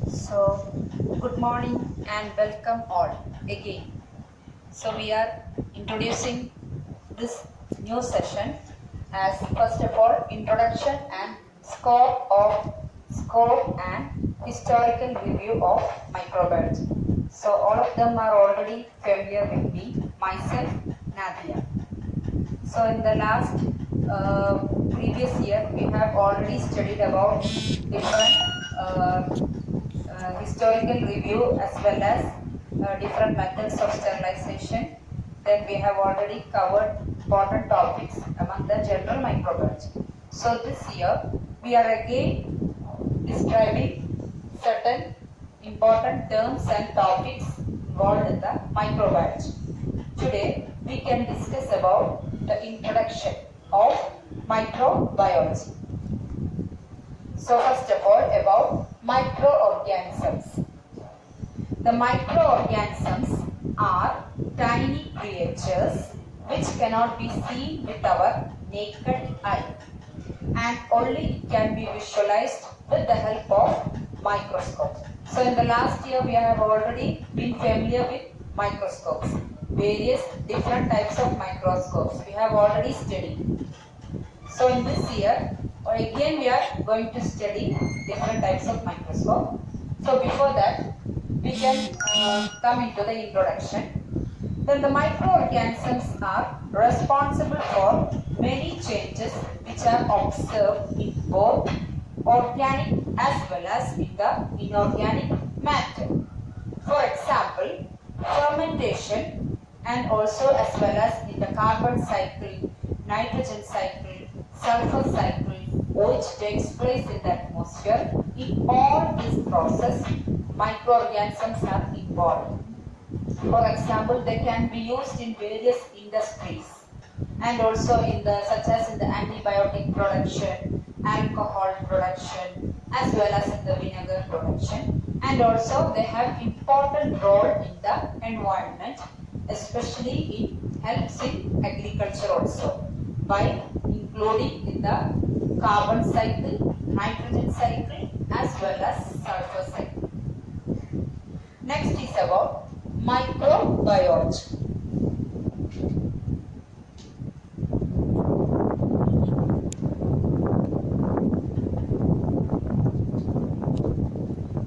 So, good morning and welcome all again. So, we are introducing this new session as first of all introduction and scope and historical review of microbiology. So, all of them are already familiar with me, myself, Nadia. So, in the last previous year, we have already studied about different historical review as well as different methods of sterilization. Then we have already covered important topics among the general microbiology. So this year we are again describing certain important terms and topics involved in the microbiology. Today we can discuss about the introduction of microbiology. So first of all about microorganisms. The microorganisms are tiny creatures which cannot be seen with our naked eye and only can be visualized with the help of microscope. So in the last year we have already been familiar with microscopes. Various different types of microscopes we have already studied. So in this year again we are going to study different types of microscope. So before that we can come into the introduction. Then the microorganisms are responsible for many changes which are observed in both organic as well as in the inorganic matter. For example, fermentation and also as well as in the carbon cycle, nitrogen cycle, sulfur cycle which takes place in the atmosphere. In all this process, microorganisms are involved. For example, they can be used in various industries and also in the such as in the antibiotic production, alcohol production, as well as in the vinegar production, and also they have important role in the environment, especially in helps in agriculture also by including in the carbon cycle, nitrogen cycle, as well as sulfur cycle. Next is about microbiology.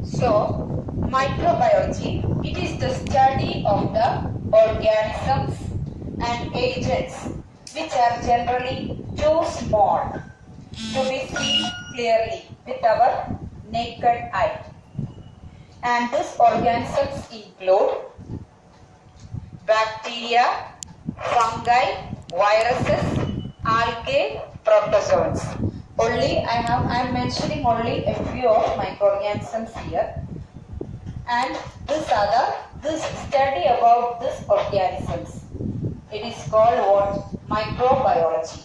So, microbiology, it is the study of the organisms and agents which are generally too small to be seen clearly with our naked eye. And these organisms include bacteria, fungi, viruses, algae, protozoans. I am mentioning only a few of microorganisms here. And this study about these organisms. It is called what? Microbiology.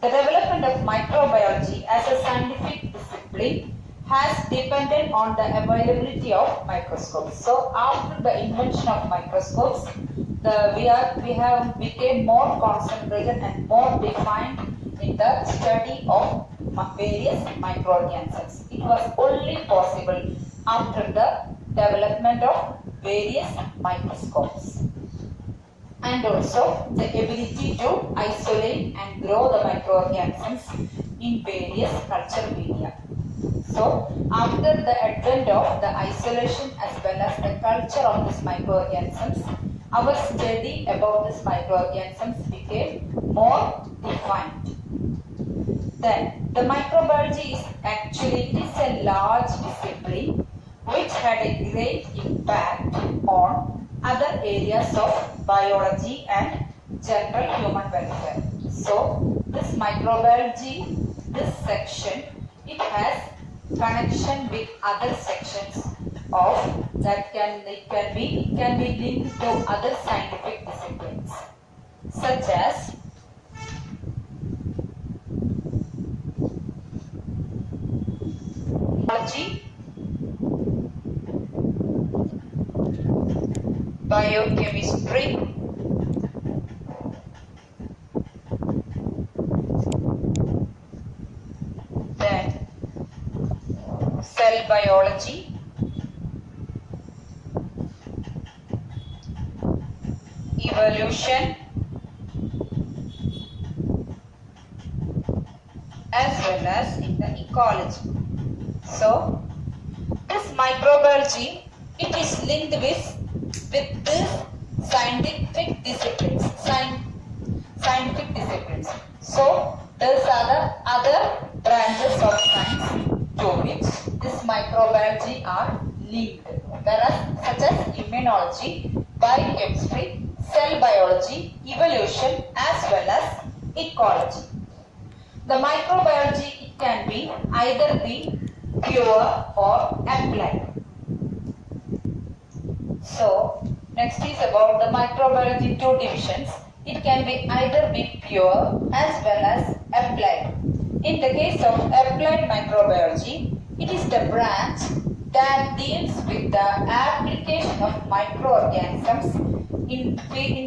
The development of microbiology as a scientific discipline has depended on the availability of microscopes. So after the invention of microscopes, we have become more concentrated and more defined in the study of various microorganisms. It was only possible after the development of various microscopes. And also the ability to isolate and grow the microorganisms in various culture media. So, after the advent of the isolation as well as the culture of these microorganisms, our study about these microorganisms became more defined. Then, the microbiology is a large discipline which had a great impact on other areas of biology and general human welfare. So, this microbiology, this section, it has connection with other sections of that can be linked to other scientific disciplines such as biology, biochemistry, then cell biology, evolution, as well as in the ecology. So, this microbiology, it is linked with this scientific disciplines. So, these are the other branches of science to which this microbiology are linked, whereas such as immunology, biochemistry, cell biology, evolution, as well as ecology. The microbiology, it can be either be pure or applied. So, next is about the microbiology two divisions. It can be either be pure as well as applied. In the case of applied microbiology, it is the branch that deals with the application of microorganisms in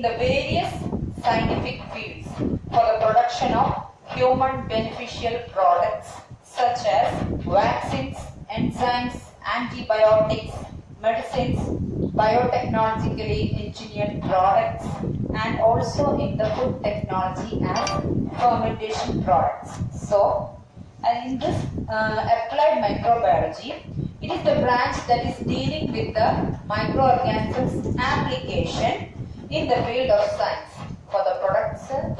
the various scientific fields for the production of human beneficial products such as vaccines, enzymes, antibiotics, medicines, biotechnologically engineered products, and also in the food technology as fermentation products. So, in this applied microbiology, it is the branch that is dealing with the microorganisms application in the field of science for the production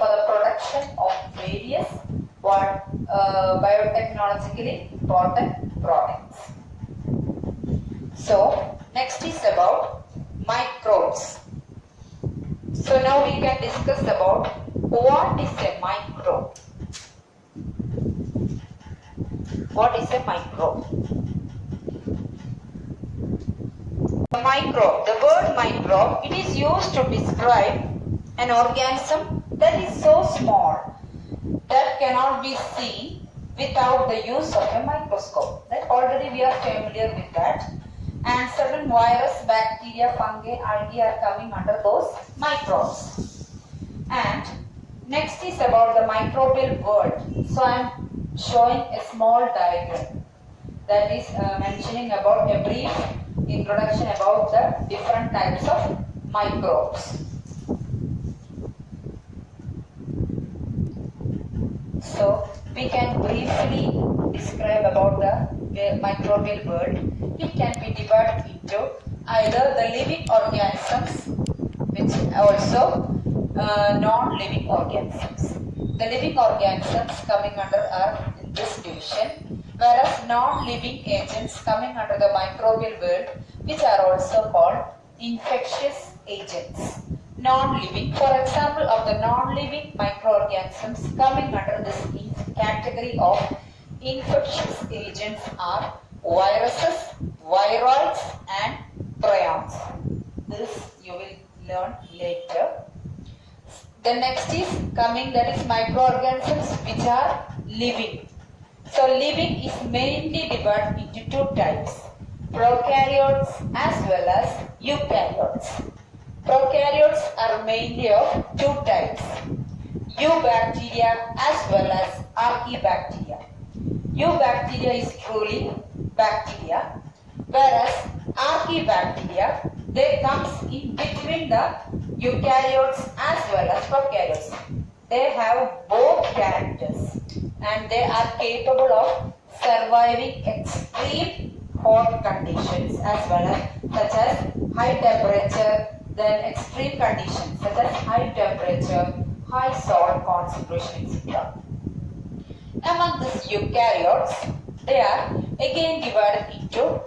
of various biotechnologically important products. So, next is about microbes. So now we can discuss about what is a microbe. What is a microbe? The word microbe, it is used to describe an organism that is so small that cannot be seen without the use of a microscope. That already we are familiar with that. And certain virus, bacteria, fungi, algae are coming under those microbes. And next is about the microbial world. So I am showing a small diagram that is mentioning about a brief introduction about the different types of microbes. So we can briefly describe about the microbial world. It can be divided into either the living organisms, which also non-living organisms. The living organisms coming under are in this division, whereas non-living agents coming under the microbial world, which are also called infectious agents. Non-living, for example, of the non-living microorganisms coming under this category of infectious agents are viruses, viroids, and prions. This you will learn later. The next is coming, that is microorganisms which are living. So living is mainly divided into two types, prokaryotes as well as eukaryotes. Prokaryotes are mainly of two types, eubacteria as well as archaebacteria. Eubacteria is truly bacteria, whereas archaebacteria, they comes in between the eukaryotes as well as prokaryotes. They have both characters and they are capable of surviving extreme hot conditions as well as such as high temperature, then extreme conditions such as high temperature, high salt concentration, etc. Among these eukaryotes, they are again divided into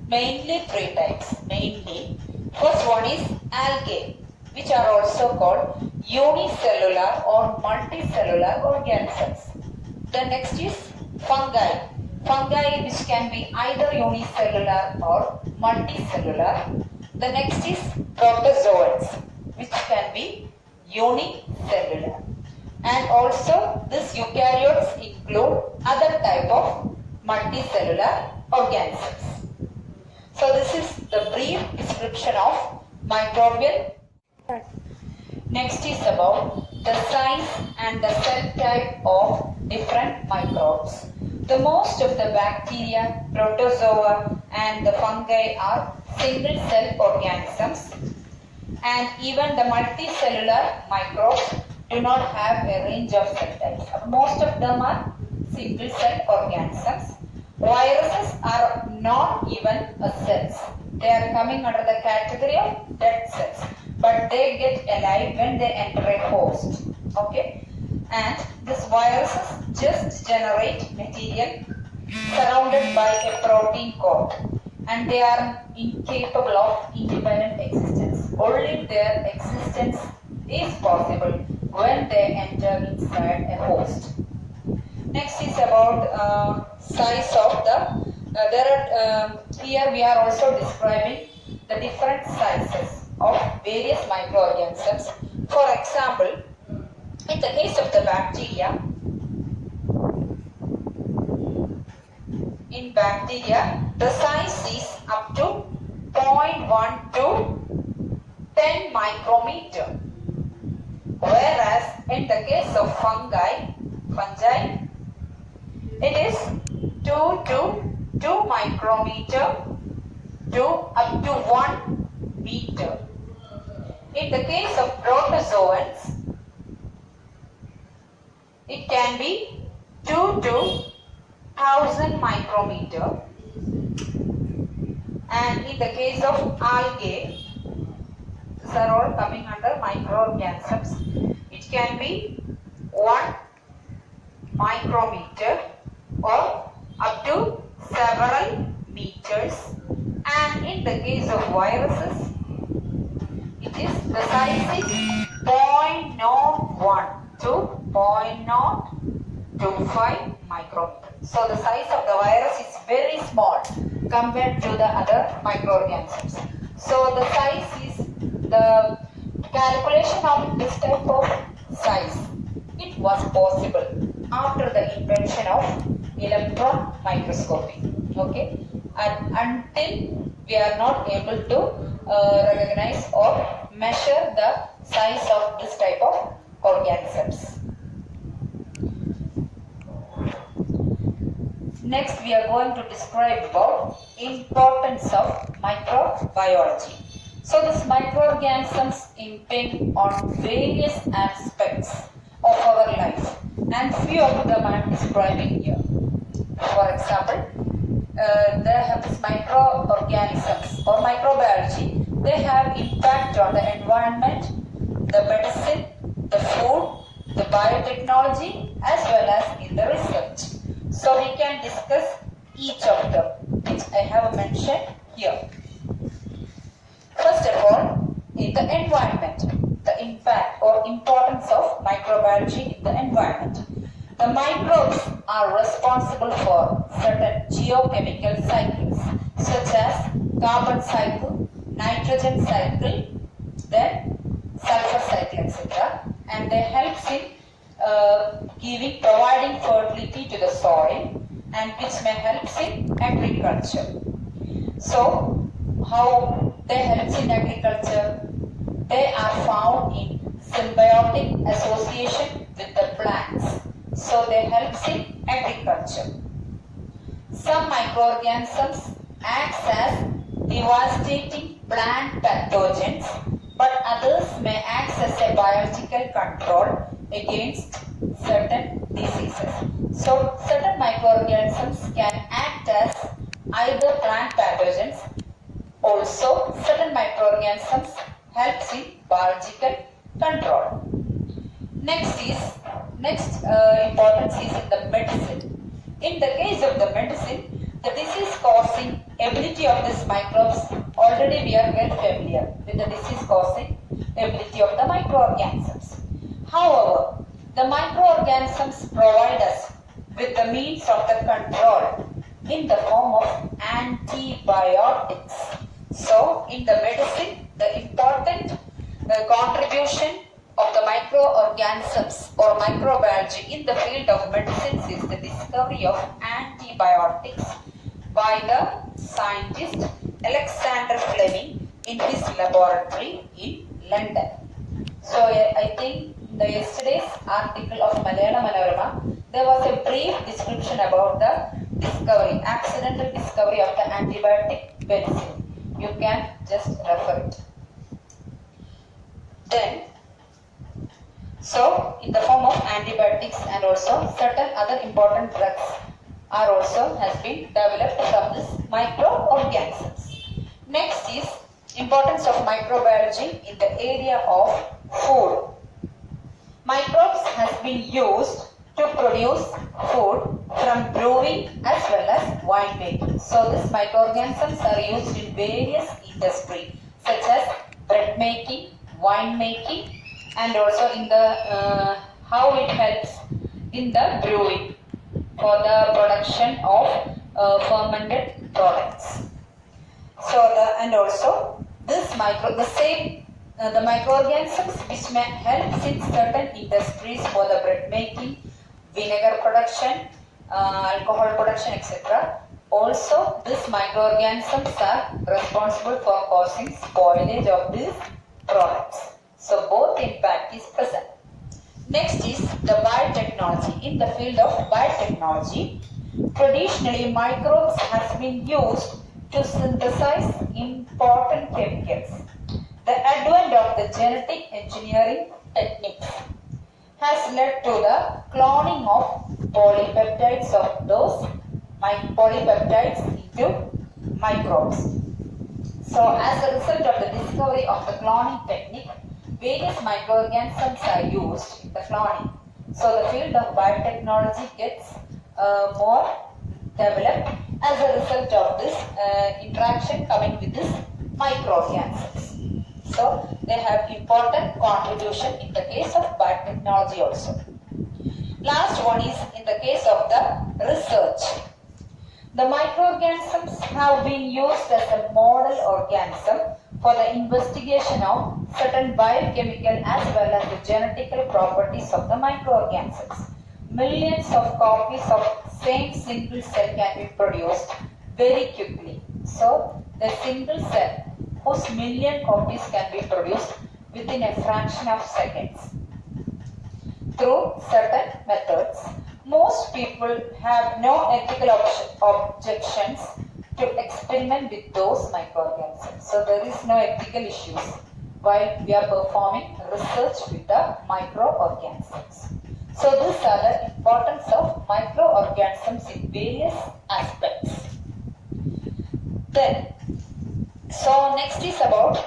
mainly three types. Mainly, first one is algae, which are also called unicellular or multicellular organisms. The next is fungi. Fungi which can be either unicellular or multicellular. The next is protozoans, which can be unicellular. And also these eukaryotes include other type of multicellular organisms. So this is the brief description of microbial. Next is about the size and the cell type of different microbes. The most of the bacteria, protozoa and the fungi are single cell organisms, and even the multicellular microbes do not have a range of cell types. Most of them are single cell organisms. Viruses are not even a cells. They are coming under the category of dead cells, but they get alive when they enter a host. Okay, and this viruses just generate material surrounded by a protein core, and they are incapable of independent existence. Only their existence is possible when they enter inside a host. Next is about size of the. Here we are also describing the different sizes of various microorganisms. For example, in the case of the bacteria, in bacteria, the size is up to 0.1 to 10 micrometer. Whereas in the case of fungi, it is 2 to 2 micrometer to up to 1 meter. In the case of protozoans, it can be 2 to 1000 micrometer, and in the case of algae, these are all coming under microorganisms, it can be 1 micrometer or up to several meters, and in the case of viruses, the size is 0.01 to 0.025 micrometer. So the size of the virus is very small compared to the other microorganisms. So the size is the calculation of this type of size. It was possible after the invention of electron microscopy. Okay, and until we are not able to recognize or measure the size of this type of organisms. Next, we are going to describe about importance of microbiology. So, these microorganisms impinge on various aspects of our life, and few of them I am describing here. For example, they have these microorganisms or microbiology. They have impact on the environment, the medicine, the food, the biotechnology, as well as in the research. So we can discuss each of them, which I have mentioned here. First of all, in the environment, the impact or importance of microbiology in the environment. The microbes are responsible for certain geochemical cycles, such as carbon cycle, nitrogen cycle, then sulfur cycle, etc. And they help in providing fertility to the soil, and which may help in agriculture. So, how they help in agriculture? They are found in symbiotic association with the plants. So, they help in agriculture. Some microorganisms act as devastating plant pathogens, but others may act as a biological control against certain diseases. So, certain microorganisms can act as either plant pathogens. Also, certain microorganisms help in biological control. Next importance is in the medicine. In the case of the medicine, the disease causing ability of these microbes, already we are well familiar with the disease causing ability of the microorganisms. However, the microorganisms provide us with the means of the control in the form of antibiotics. So, in the medicine, the important contribution of the microorganisms or microbiology in the field of medicines is the discovery of antibiotics by the scientist Alexander Fleming in his laboratory in London. So, I think in the yesterday's article of Malayalam Manorama, there was a brief description about the accidental discovery of the antibiotic penicillin. You can just refer it. Then, so in the form of antibiotics and also certain other important drugs are also has been developed from these microorganisms. Next is importance of microbiology in the area of food. Microbes has been used to produce food from brewing as well as winemaking. So these microorganisms are used in various industries such as bread making, wine making, and also in the how it helps in the brewing for the production of fermented products. So and also the microorganisms which may help in certain industries for the bread making, vinegar production, alcohol production, etc. Also, these microorganisms are responsible for causing spoilage of these products. So, both impact is present. Next is the biotechnology. In the field of biotechnology, traditionally microbes has been used to synthesize important chemicals. The advent of the genetic engineering techniques has led to the cloning of polypeptides of those polypeptides into microbes. So as a result of the discovery of the cloning technique, various microorganisms are used in the cloning. So the field of biotechnology gets more developed as a result of this interaction coming with these microorganisms. So they have important contribution in the case of biotechnology also. Last one is in the case of the research. The microorganisms have been used as a model organism for the investigation of certain biochemical as well as the genetical properties of the microorganisms. Millions of copies of same single cell can be produced very quickly. So the single cell whose million copies can be produced within a fraction of seconds. Through certain methods, most people have no ethical objections to experiment with those microorganisms. So there is no ethical issues while we are performing research with the microorganisms. So these are the importance of microorganisms in various aspects. Then, so next is about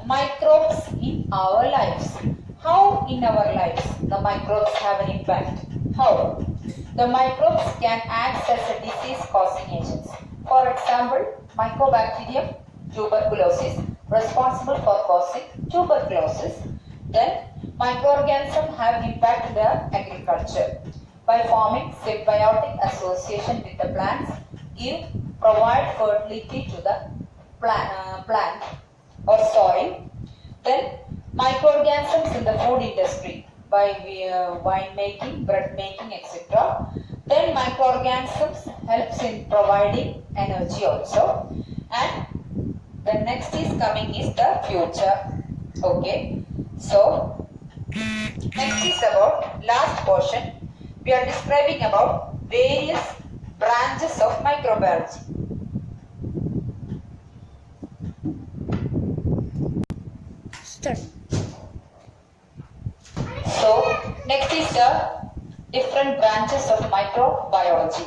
microbes in our lives. How in our lives the microbes have an impact? How? The microbes can act as a disease-causing agents. For example, Mycobacterium tuberculosis, responsible for causing tuberculosis. Then, microorganisms have impact in the agriculture by forming symbiotic association with the plants, provide fertility to the plant or soil. Then microorganisms in the food industry by wine making, bread making, etc. Then microorganisms helps in providing energy also. And the next is coming is the future. Okay. So next is about last portion. We are describing about various branches of microbiology. So next is the different branches of microbiology.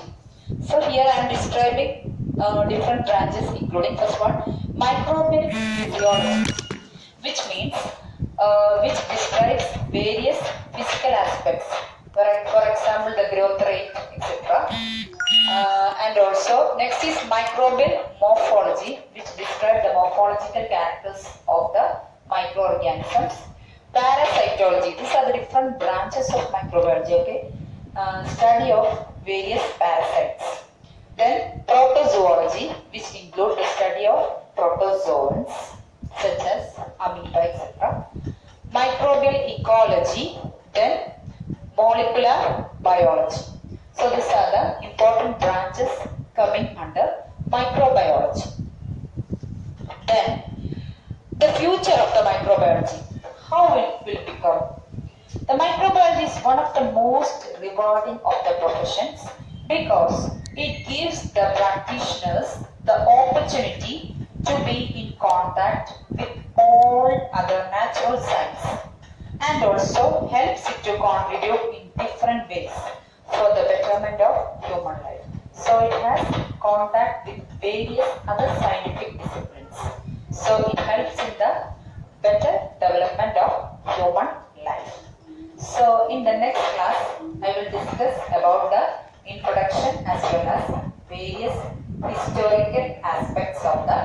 So here I am describing different branches, including first one microbial physiology, which means which describes various physical aspects. For example, the growth rate, etc. And also next is microbial morphology, which describes the morphological characters of the microorganisms. Parasitology, these are the different branches of microbiology, okay? Study of various parasites. Then protozoology, which include the study of protozoans such as amoeba, etc. Microbial ecology, then molecular biology. So these are the important branches coming under microbiology. Then the future of the microbiology. How it will become? The microbiology is one of the most rewarding of the professions. because it gives the practitioners the opportunity to be in contact with all other natural science and also helps it to contribute in different ways for the betterment of human life. So it has contact with various other scientific disciplines. So it helps in the better development of human life. So in the next class, I will discuss about the introduction as well as various historical aspects of the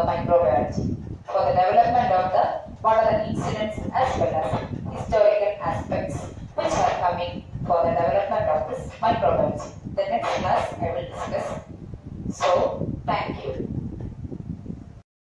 microbiology for the development of the what are the incidents as well as